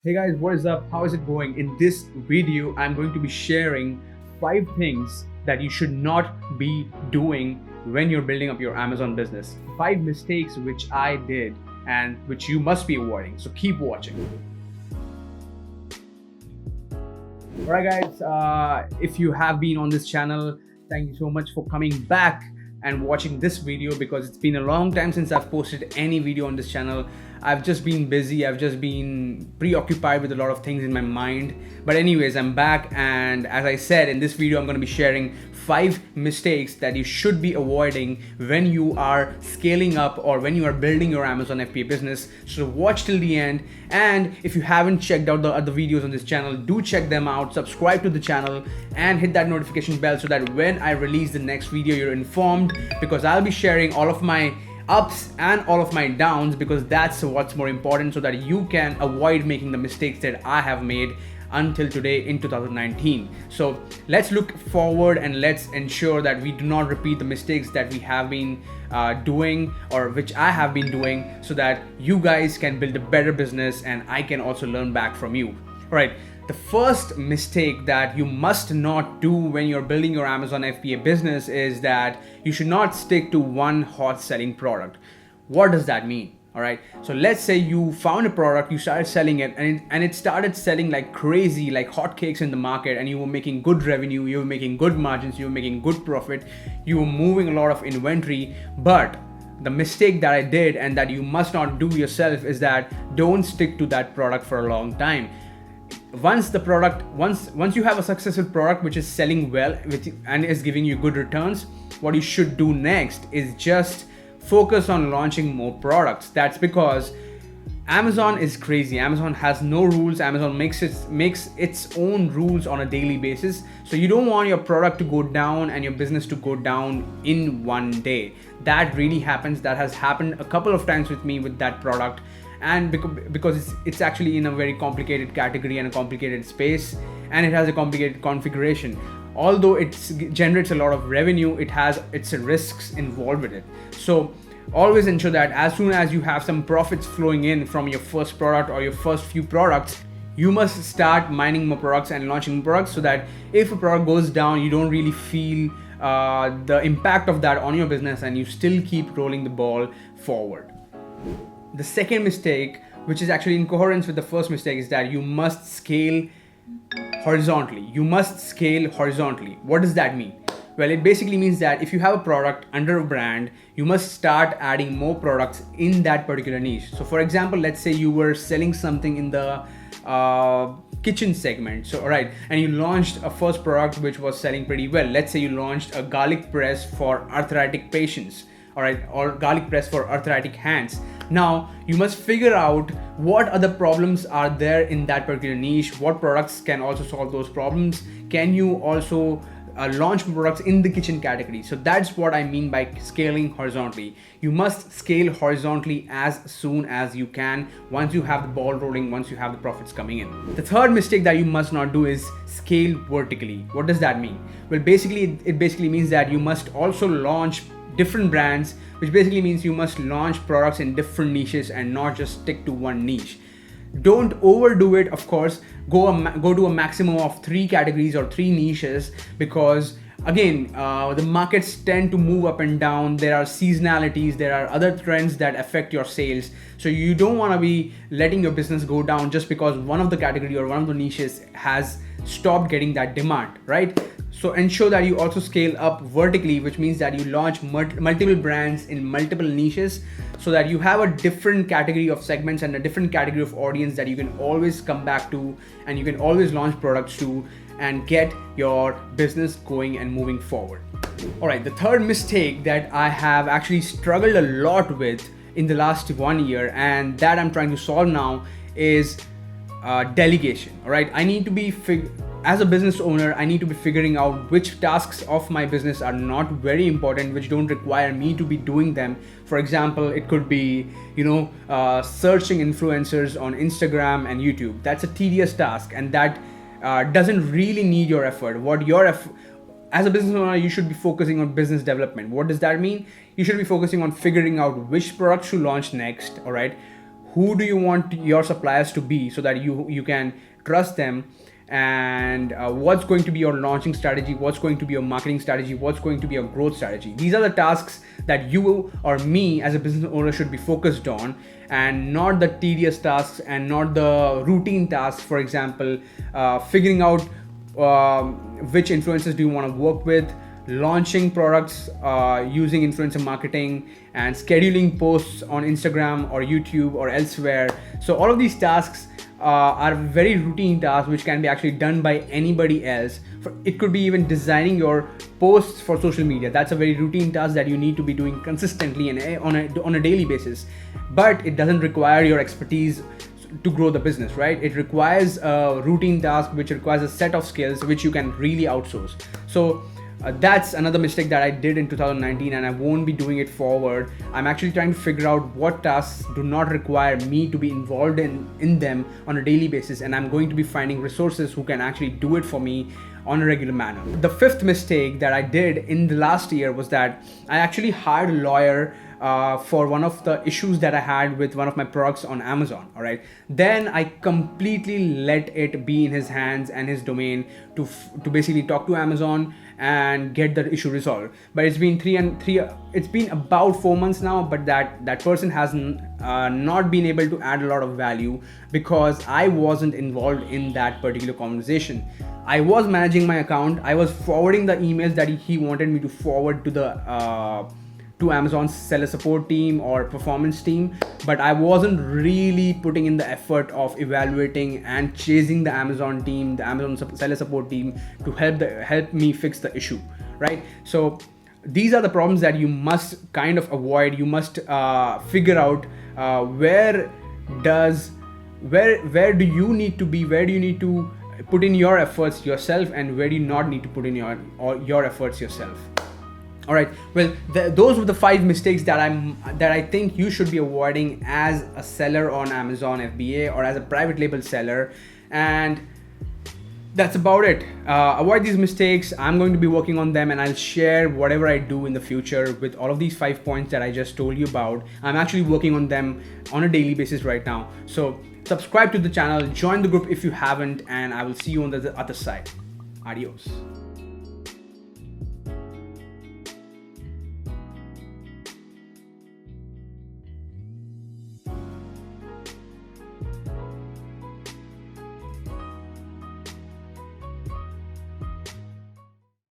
Hey guys, what is up? How is it going? In this video, I'm going to be sharing 5 things that you should not be doing when you're building up your Amazon business. 5 mistakes which I did and which you must be avoiding. So keep watching. Alright guys, if you have been on this channel, thank you so much for coming back and watching this video, because it's been a long time since I've posted any video on this channel. I've just been busy, I've just been preoccupied with a lot of things in my mind. But anyways, I'm back, and as I said, in this video I'm going to be sharing 5 mistakes that you should be avoiding when you are scaling up or when you are building your Amazon FBA business. So watch till the end, and if you haven't checked out the other videos on this channel, do check them out, subscribe to the channel and hit that notification bell so that when I release the next video you're informed, because I'll be sharing all of my ups and all of my downs, because that's what's more important, so that you can avoid making the mistakes that I have made until today in 2019. So let's look forward and let's ensure that we do not repeat the mistakes that we have been doing, or which I have been doing, so that you guys can build a better business and I can also learn back from you. All right. The first mistake that you must not do when you're building your Amazon FBA business is that you should not stick to one hot selling product. What does that mean? All right. So let's say you found a product, you started selling it, and it started selling like crazy, like hotcakes in the market, and you were making good revenue, you were making good margins, you were making good profit, you were moving a lot of inventory. But the mistake that I did and that you must not do yourself is that don't stick to that product for a long time. Once you have a successful product which is selling well and is giving you good returns, what you should do next is just focus on launching more products. That's because Amazon is crazy. Amazon has no rules. Amazon makes its own rules on a daily basis. So you don't want your product to go down and your business to go down in one day. That really happens. That has happened a couple of times with me with that product. And because it's actually in a very complicated category and a complicated space, and it has a complicated configuration. Although it generates a lot of revenue, it has its risks involved with it. So always ensure that as soon as you have some profits flowing in from your first product or your first few products, you must start mining more products and launching more products, so that if a product goes down, you don't really feel the impact of that on your business, and you still keep rolling the ball forward. The second mistake, which is actually in coherence with the first mistake, is that you must scale horizontally. You must scale horizontally. What does that mean? Well, it basically means that if you have a product under a brand, you must start adding more products in that particular niche. So for example, let's say you were selling something in the kitchen segment. So, all right, and you launched a first product which was selling pretty well. Let's say you launched a garlic press for arthritic patients. All right, or garlic press for arthritic hands. Now you must figure out what other problems are there in that particular niche. What products can also solve those problems? Can you also launch products in the kitchen category? So that's what I mean by scaling horizontally. You must scale horizontally as soon as you can, once you have the ball rolling, once you have the profits coming in. The third mistake that you must not do is scale vertically. What does that mean? Well, it basically means that you must also launch different brands, which basically means you must launch products in different niches and not just stick to one niche. Don't overdo it, of course. Go to a maximum of 3 categories or 3 niches, because again, the markets tend to move up and down. There are seasonalities, there are other trends that affect your sales. So you don't want to be letting your business go down just because one of the category or one of the niches has stopped getting that demand, right? So ensure that you also scale up vertically, which means that you launch multiple brands in multiple niches, so that you have a different category of segments and a different category of audience that you can always come back to, and you can always launch products to, and get your business going and moving forward. All right, the third mistake that I have actually struggled a lot with in the last 1 year, and that I'm trying to solve now, is delegation. All right, I need to be as a business owner, I need to be figuring out which tasks of my business are not very important, which don't require me to be doing them. For example, it could be, searching influencers on Instagram and YouTube. That's a tedious task, and that doesn't really need your effort. As a business owner, you should be focusing on business development. What does that mean? You should be focusing on figuring out which products to launch next, all right? who do you want your suppliers to be so that you can trust them, and what's going to be your launching strategy, what's going to be your marketing strategy, what's going to be your growth strategy. These are the tasks that you or me as a business owner should be focused on, and not the tedious tasks and not the routine tasks. For example, figuring out which influencers do you want to work with, launching products using influencer marketing, and scheduling posts on Instagram or YouTube or elsewhere. So all of these tasks are very routine tasks which can be actually done by anybody else. It could be even designing your posts for social media. That's a very routine task that you need to be doing consistently and on a daily basis, but it doesn't require your expertise to grow the business, right? It requires a routine task which requires a set of skills which you can really outsource. So that's another mistake that I did in 2019, and I won't be doing it forward. I'm actually trying to figure out what tasks do not require me to be involved in them on a daily basis, and I'm going to be finding resources who can actually do it for me on a regular manner. The fifth mistake that I did in the last year was that I actually hired a lawyer for one of the issues that I had with one of my products on Amazon. All right, then I completely let it be in his hands and his domain to basically talk to Amazon and get the issue resolved. But it's been it's been about 4 months now, but that person has not been able to add a lot of value because I wasn't involved in that particular conversation. I was managing my account. I was forwarding the emails that he wanted me to forward to the to Amazon's seller support team or performance team, but I wasn't really putting in the effort of evaluating and chasing the Amazon team, the Amazon seller support team, to help me fix the issue, right? So these are the problems that you must kind of avoid. You must figure out where do you need to be, where do you need to put in your efforts yourself, and where do you not need to put in your efforts yourself. All right, well, those were the 5 mistakes that I think you should be avoiding as a seller on Amazon FBA or as a private label seller, and that's about it. Avoid these mistakes. I'm going to be working on them, and I'll share whatever I do in the future with all of these 5 points that I just told you about. I'm actually working on them on a daily basis right now. So subscribe to the channel, join the group if you haven't, and I will see you on the other side. Adios.